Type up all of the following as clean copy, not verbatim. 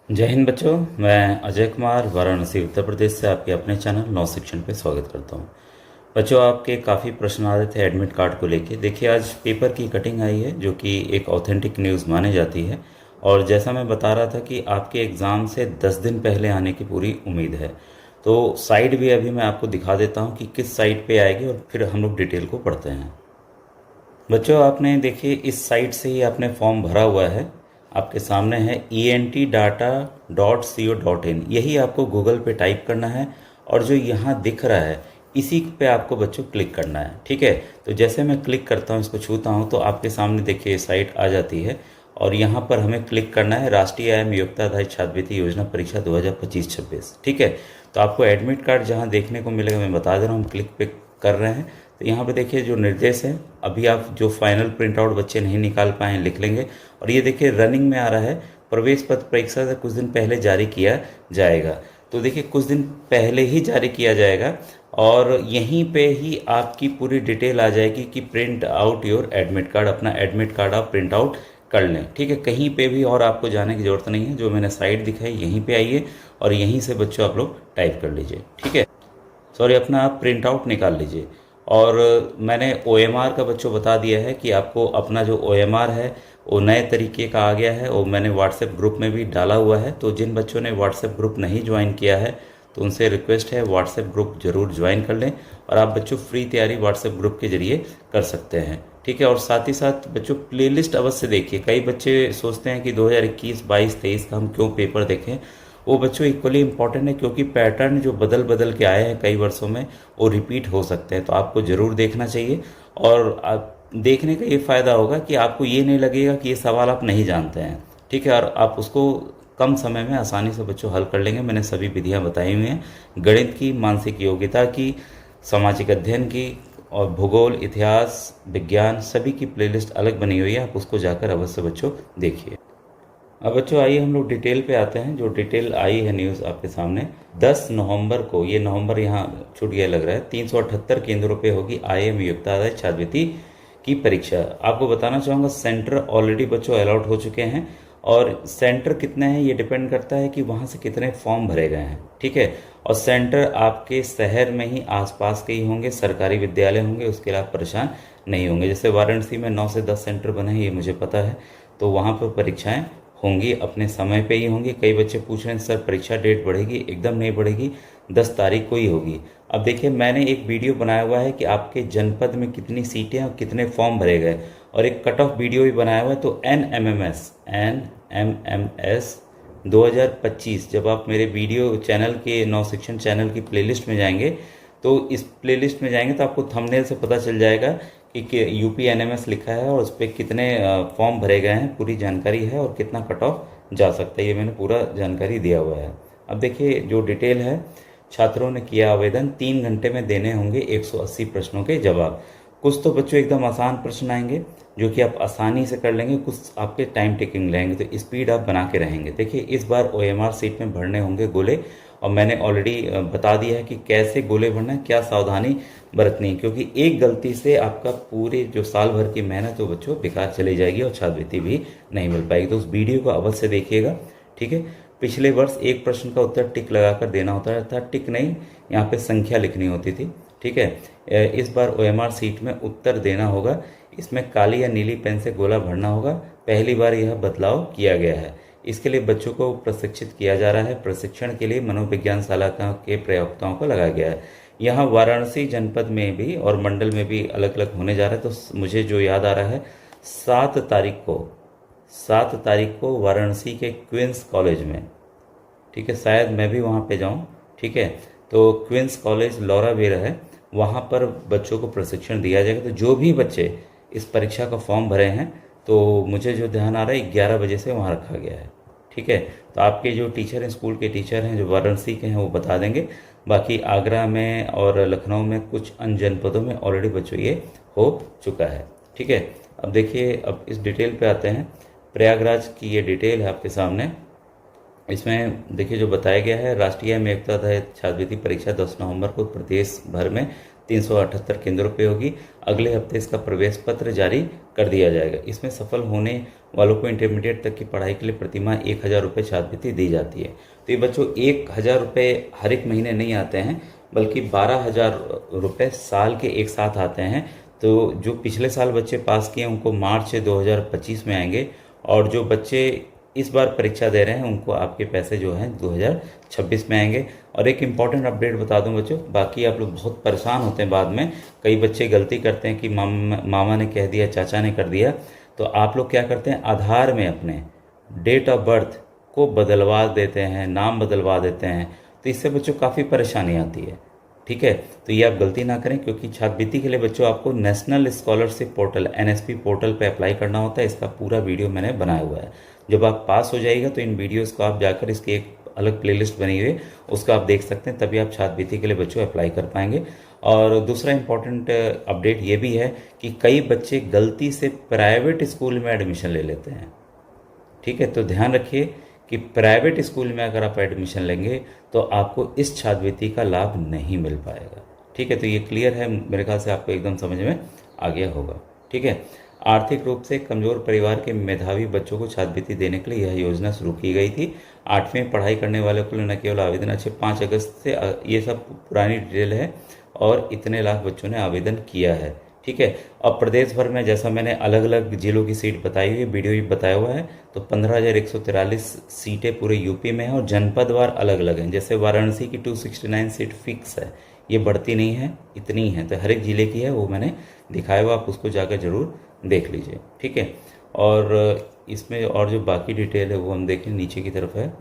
जय हिंद बच्चों। मैं अजय कुमार वाराणसी उत्तर प्रदेश से आपके अपने चैनल नौ शिक्षण पे स्वागत करता हूँ। बच्चों, आपके काफ़ी प्रश्न आ रहे थे एडमिट कार्ड को लेके। देखिए, आज पेपर की कटिंग आई है जो कि एक ऑथेंटिक न्यूज़ मानी जाती है। और जैसा मैं बता रहा था कि आपके एग्ज़ाम से 10 दिन पहले आने की पूरी उम्मीद है। तो साइट भी अभी मैं आपको दिखा देता हूँ कि किस साइट पे आएगी और फिर हम लोग डिटेल को पढ़ते हैं। बच्चों, आपने देखिए इस साइट से ही आपने फॉर्म भरा हुआ है। आपके सामने है entdata.co.in। यही आपको गूगल पे टाइप करना है और जो यहाँ दिख रहा है इसी पे आपको बच्चों क्लिक करना है। ठीक है, तो जैसे मैं क्लिक करता हूँ, इसको छूता हूँ, तो आपके सामने देखिए साइट आ जाती है। और यहाँ पर हमें क्लिक करना है राष्ट्रीय आय योग्यता आधारित छात्रवृत्ति योजना परीक्षा 2025-26। ठीक है, तो आपको एडमिट कार्ड जहाँ देखने को मिलेगा मैं बता दे रहा हूँ, हम क्लिक पे कर रहे हैं। तो यहाँ पे देखिए जो निर्देश है, अभी आप जो फाइनल प्रिंट आउट बच्चे नहीं निकाल पाए हैं लिख लेंगे। और ये देखिए रनिंग में आ रहा है, प्रवेश पत्र परीक्षा से कुछ दिन पहले जारी किया जाएगा। तो देखिए कुछ दिन पहले ही जारी किया जाएगा और यहीं पे ही आपकी पूरी डिटेल आ जाएगी कि print out your admit card. अपना एडमिट कार्ड आप प्रिंट आउट कर लें। ठीक है, कहीं पे भी और आपको जाने की ज़रूरत नहीं है। जो मैंने साइट दिखाई यहीं पे आइए और यहीं से बच्चों आप लोग टाइप कर लीजिए। ठीक है, सॉरी, अपना आप प्रिंट आउट निकाल लीजिए। और मैंने OMR का बच्चों बता दिया है कि आपको अपना जो OMR है वो नए तरीके का आ गया है। वो मैंने व्हाट्सएप ग्रुप में भी डाला हुआ है। तो जिन बच्चों ने व्हाट्सएप ग्रुप नहीं ज्वाइन किया है तो उनसे रिक्वेस्ट है व्हाट्सएप ग्रुप जरूर ज्वाइन कर लें। और आप बच्चों फ्री तैयारी व्हाट्सएप ग्रुप के जरिए कर सकते हैं। ठीक है, और साथ ही साथ बच्चों प्लेलिस्ट अवश्य देखिए। कई बच्चे सोचते हैं कि 2021, 22, 23 का हम क्यों पेपर देखें। वो बच्चों इक्वली इंपॉर्टेंट है क्योंकि पैटर्न जो बदल बदल के आए हैं कई वर्षों में वो रिपीट हो सकते हैं। तो आपको ज़रूर देखना चाहिए। और आप देखने का ये फ़ायदा होगा कि आपको ये नहीं लगेगा कि ये सवाल आप नहीं जानते हैं। ठीक है, और आप उसको कम समय में आसानी से बच्चों हल कर लेंगे। मैंने सभी विधियां बताई हुई हैं, गणित की, मानसिक योग्यता की, सामाजिक अध्ययन की और भूगोल, इतिहास, विज्ञान, सभी की प्लेलिस्ट अलग बनी हुई है। आप उसको जाकर अवश्य बच्चों देखिए। अब बच्चों आइए हम लोग डिटेल पे आते हैं। जो डिटेल आई है न्यूज़ आपके सामने, 10 नवंबर को, ये नवंबर यहाँ छूट गया लग रहा है, 378 केंद्रों पे होगी IIM योग्यता आधारित छात्रवृत्ति की परीक्षा। आपको बताना चाहूँगा सेंटर ऑलरेडी बच्चों अलॉट हो चुके हैं। और सेंटर कितने हैं ये डिपेंड करता है कि वहाँ से कितने फॉर्म भरे गए हैं। ठीक है, और सेंटर आपके शहर में ही आसपास के ही होंगे, सरकारी विद्यालय होंगे, उसके लिए आप परेशान नहीं होंगे। जैसे वाराणसी में 9 से 10 सेंटर बने हैं, ये मुझे पता है। तो वहाँ पर परीक्षाएं होंगी, अपने समय पे ही होंगी। कई बच्चे पूछ रहे हैं सर परीक्षा डेट बढ़ेगी? एकदम नहीं बढ़ेगी, 10 तारीख को ही होगी। अब देखिए मैंने एक वीडियो बनाया हुआ है कि आपके जनपद में कितनी सीटें और कितने फॉर्म भरे गए, और एक कट ऑफ वीडियो भी बनाया हुआ है। तो NMMS 2025, जब आप मेरे वीडियो चैनल के नौ शिक्षण चैनल की प्लेलिस्ट में जाएंगे, तो इस प्लेलिस्ट में जाएंगे तो आपको थंबनेल से पता चल जाएगा कि UP NMS लिखा है और उस पर कितने फॉर्म भरे गए हैं, पूरी जानकारी है, और कितना कट ऑफ जा सकता है, ये मैंने पूरा जानकारी दिया हुआ है। अब देखिए जो डिटेल है, छात्रों ने किया आवेदन, 3 घंटे में देने होंगे 180 प्रश्नों के जवाब। कुछ तो बच्चों एकदम आसान प्रश्न आएंगे जो कि आप आसानी से कर लेंगे, कुछ आपके टाइम टेकिंग लेंगे, तो स्पीड आप बना के रहेंगे। देखिए इस बार OMR सीट में भरने होंगे गोले, और मैंने ऑलरेडी बता दिया है कि कैसे गोले भरना है, क्या सावधानी बरतनी है, क्योंकि एक गलती से आपका पूरे जो साल भर की मेहनत है वो बच्चों बेकार चली जाएगी और छात्रवृत्ति भी नहीं मिल पाएगी। तो उस वीडियो को अवश्य देखिएगा। ठीक है, पिछले वर्ष एक प्रश्न का उत्तर टिक लगाकर देना होता था, टिक नहीं, यहाँ पे संख्या लिखनी होती थी। ठीक है, इस बार OMR सीट में उत्तर देना होगा, इसमें काली या नीली पेन से गोला भरना होगा। पहली बार यह बदलाव किया गया है। इसके लिए बच्चों को प्रशिक्षित किया जा रहा है। प्रशिक्षण के लिए मनोविज्ञान शाला के प्रयोक्ताओं को लगाया गया है। यहाँ वाराणसी जनपद में भी और मंडल में भी अलग अलग होने जा रहा है। तो मुझे जो याद आ रहा है, 7 तारीख को वाराणसी के क्वींस कॉलेज में, ठीक है, शायद मैं भी वहाँ पे जाऊँ। ठीक है, तो क्वींस कॉलेज लौरा वेरा है, वहाँ पर बच्चों को प्रशिक्षण दिया जाएगा। तो जो भी बच्चे इस परीक्षा का फॉर्म भरे हैं, तो मुझे जो ध्यान आ रहा है 11 बजे से वहाँ रखा गया है। ठीक है, तो आपके जो टीचर हैं, स्कूल के टीचर हैं जो वाराणसी के हैं, वो बता देंगे। बाकी आगरा में और लखनऊ में कुछ अन्य जनपदों में ऑलरेडी बच्चों ये हो चुका है। ठीक है, अब देखिए, अब इस डिटेल पे आते हैं। प्रयागराज की ये डिटेल है आपके सामने। इसमें देखिए जो बताया गया है, राष्ट्रीय योग्यता आधारित छात्रवृत्ति परीक्षा 10 नवंबर को प्रदेश भर में 378 केंद्रों पे होगी। अगले हफ्ते इसका प्रवेश पत्र जारी कर दिया जाएगा। इसमें सफल होने वालों को इंटरमीडिएट तक की पढ़ाई के लिए प्रतिमाह 1,000 रुपये छात्रवृत्ति दी जाती है। तो ये बच्चों 1,000 रुपये हर एक महीने नहीं आते हैं, बल्कि 12,000 रुपये साल के एक साथ आते हैं। तो जो पिछले साल बच्चे पास किए उनको मार्च 2025 में आएंगे, और जो बच्चे इस बार परीक्षा दे रहे हैं उनको आपके पैसे जो हैं 2026 में आएंगे। और एक इम्पॉर्टेंट अपडेट बता दूं बच्चों, बाकी आप लोग बहुत परेशान होते हैं बाद में, कई बच्चे गलती करते हैं कि मामा ने कह दिया, चाचा ने कर दिया। तो आप लोग क्या करते हैं, आधार में अपने डेट ऑफ बर्थ को बदलवा देते हैं, नाम बदलवा देते हैं। तो इससे बच्चों काफ़ी परेशानी आती है। ठीक है, तो ये आप गलती ना करें, क्योंकि छात्रवृत्ति के लिए बच्चों आपको national scholarship portal NSP portal पे अप्लाई करना होता है। इसका पूरा वीडियो मैंने बनाया हुआ है। जब आप पास हो जाइएगा तो इन वीडियोस को आप जाकर, इसकी एक अलग प्लेलिस्ट बनी हुई है, उसका आप देख सकते हैं, तभी आप छात्रवृत्ति के लिए बच्चों अप्लाई कर पाएंगे। और दूसरा इंपॉर्टेंट अपडेट ये भी है कि कई बच्चे गलती से प्राइवेट स्कूल में एडमिशन ले लेते हैं। ठीक है, तो ध्यान रखिए कि प्राइवेट स्कूल में अगर आप एडमिशन लेंगे तो आपको इस छात्रवृत्ति का लाभ नहीं मिल पाएगा। ठीक है, तो ये क्लियर है, मेरे ख्याल से आपको एकदम समझ में आ गया होगा। ठीक है, आर्थिक रूप से कमजोर परिवार के मेधावी बच्चों को छात्रवृत्ति देने के लिए यह योजना शुरू की गई थी। 8वीं में पढ़ाई करने वालों के लिए न केवल आवेदन 5 अगस्त से, ये सब पुरानी डिटेल है, और इतने लाख बच्चों ने आवेदन किया है। ठीक है, अब प्रदेश भर में जैसा मैंने अलग अलग जिलों की सीट बताई हुई, वीडियो भी बताया हुआ है, तो 15,143 सीटें पूरे यूपी में हैं, और जनपदवार अलग अलग हैं। जैसे वाराणसी की 269 सीट फिक्स है, ये बढ़ती नहीं है, इतनी है। तो हर एक ज़िले की है, वो मैंने दिखाया हुआ, आप उसको जाकर ज़रूर देख लीजिए। ठीक है, और इसमें और जो बाकी डिटेल है वो हम देखें, नीचे की तरफ है।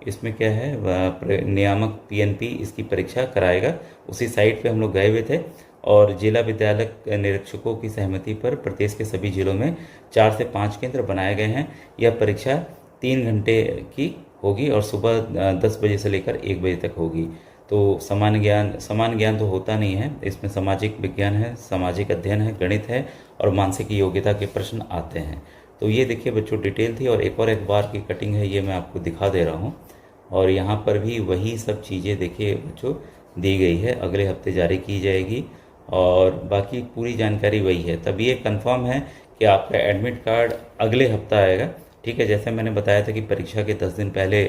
इसमें क्या है, नियामक PNP इसकी परीक्षा कराएगा। उसी साइट पे हम लोग गए हुए थे, और जिला विद्यालय निरीक्षकों की सहमति पर प्रदेश के सभी जिलों में 4 से 5 केंद्र बनाए गए हैं। यह परीक्षा 3 घंटे की होगी, और सुबह 10 बजे से लेकर 1 बजे तक होगी। तो सामान्य ज्ञान तो होता नहीं है, इसमें सामाजिक विज्ञान है, सामाजिक अध्ययन है, गणित है, और मानसिक योग्यता के प्रश्न आते हैं। तो ये देखिए बच्चों डिटेल थी, और एक और अखबार की कटिंग है, ये मैं आपको दिखा दे रहा हूँ। और यहाँ पर भी वही सब चीज़ें देखिए बच्चों दी गई है, अगले हफ्ते जारी की जाएगी, और बाकी पूरी जानकारी वही है। तब ये कंफर्म है कि आपका एडमिट कार्ड अगले हफ्ता आएगा। ठीक है, जैसे मैंने बताया था कि परीक्षा के 10 दिन पहले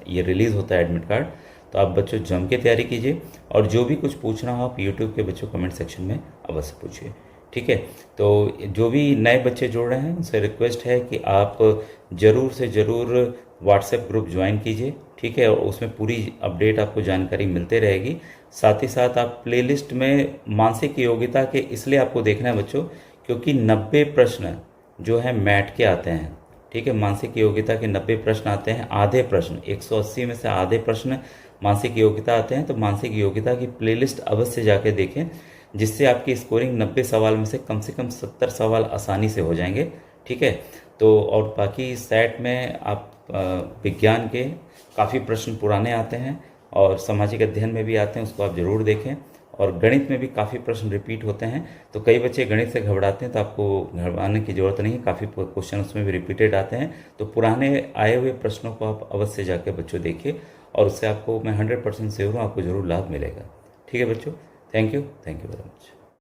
ये रिलीज़ होता है एडमिट कार्ड। तो आप बच्चों जम के तैयारी कीजिए, और जो भी कुछ पूछना हो आप यूट्यूब के बच्चों कमेंट सेक्शन में अवश्य पूछिए। ठीक है, तो जो भी नए बच्चे जुड़ रहे हैं उनसे रिक्वेस्ट है कि आप ज़रूर से ज़रूर व्हाट्सएप ग्रुप ज्वाइन कीजिए। ठीक है, और उसमें पूरी अपडेट आपको जानकारी मिलते रहेगी। साथ ही साथ आप प्लेलिस्ट में मानसिक योग्यता के इसलिए आपको देखना है बच्चों, क्योंकि 90 प्रश्न जो है मैट के आते हैं। ठीक है, मानसिक योग्यता के 90 प्रश्न आते हैं, आधे प्रश्न 180 में से आधे प्रश्न मानसिक योग्यता आते हैं। तो मानसिक योग्यता की प्लेलिस्ट अवश्य जाके देखें, जिससे आपकी स्कोरिंग 90 सवाल में से कम 70 सवाल आसानी से हो जाएंगे। ठीक है, तो और बाकी सेट में आप विज्ञान के काफ़ी प्रश्न पुराने आते हैं, और सामाजिक अध्ययन में भी आते हैं, उसको आप ज़रूर देखें। और गणित में भी काफ़ी प्रश्न रिपीट होते हैं, तो कई बच्चे गणित से घबराते हैं, तो आपको घबराने की ज़रूरत नहीं है, काफ़ी क्वेश्चन उसमें भी रिपीटेड आते हैं। तो पुराने आए हुए प्रश्नों को आप अवश्य जाके बच्चों देखिए, और उससे आपको मैं 100% श्योर हूँ आपको ज़रूर लाभ मिलेगा। ठीक है बच्चों, थैंक यू वेरी मच।